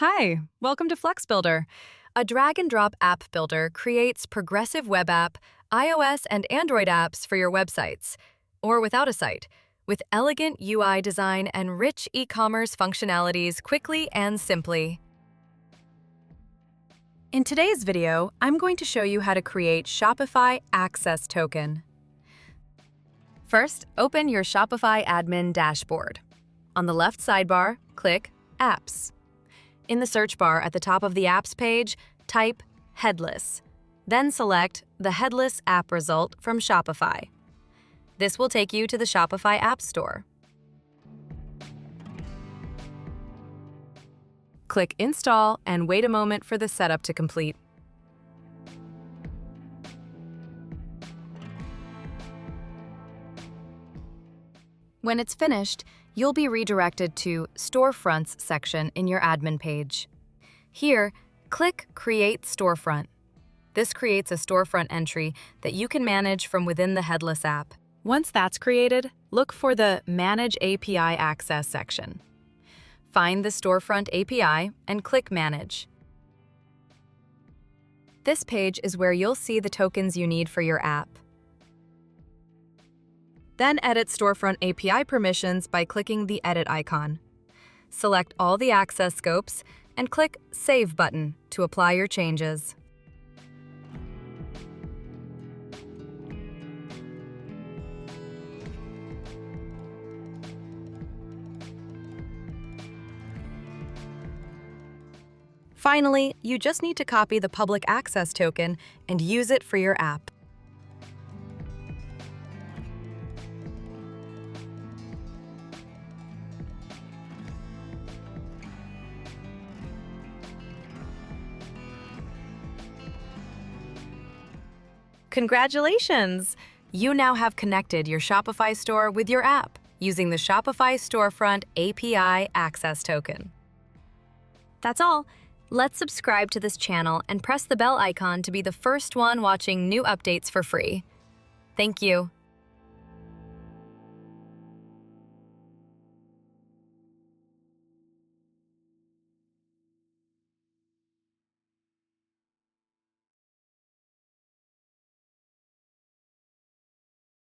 Hi, welcome to FluxBuilder. A drag-and-drop app builder creates progressive web app, iOS and Android apps for your websites, or without a site, with elegant UI design and rich e-commerce functionalities quickly and simply. In today's video, I'm going to show you how to create Shopify Access Token. First, open your Shopify admin dashboard. On the left sidebar, click Apps. In the search bar at the top of the Apps page, type Headless. Then select the Headless app result from Shopify. This will take you to the Shopify App Store. Click Install and wait a moment for the setup to complete. When it's finished, you'll be redirected to Storefronts section in your admin page. Here, click Create Storefront. This creates a storefront entry that you can manage from within the Headless app. Once that's created, look for the Manage API Access section. Find the Storefront API and click Manage. This page is where you'll see the tokens you need for your app. Then edit Storefront API permissions by clicking the Edit icon. Select all the access scopes and click Save button to apply your changes. Finally, you just need to copy the public access token and use it for your app. Congratulations! You now have connected your Shopify store with your app using the Shopify Storefront API Access Token. That's all. Let's subscribe to this channel and press the bell icon to be the first one watching new updates for free. Thank you.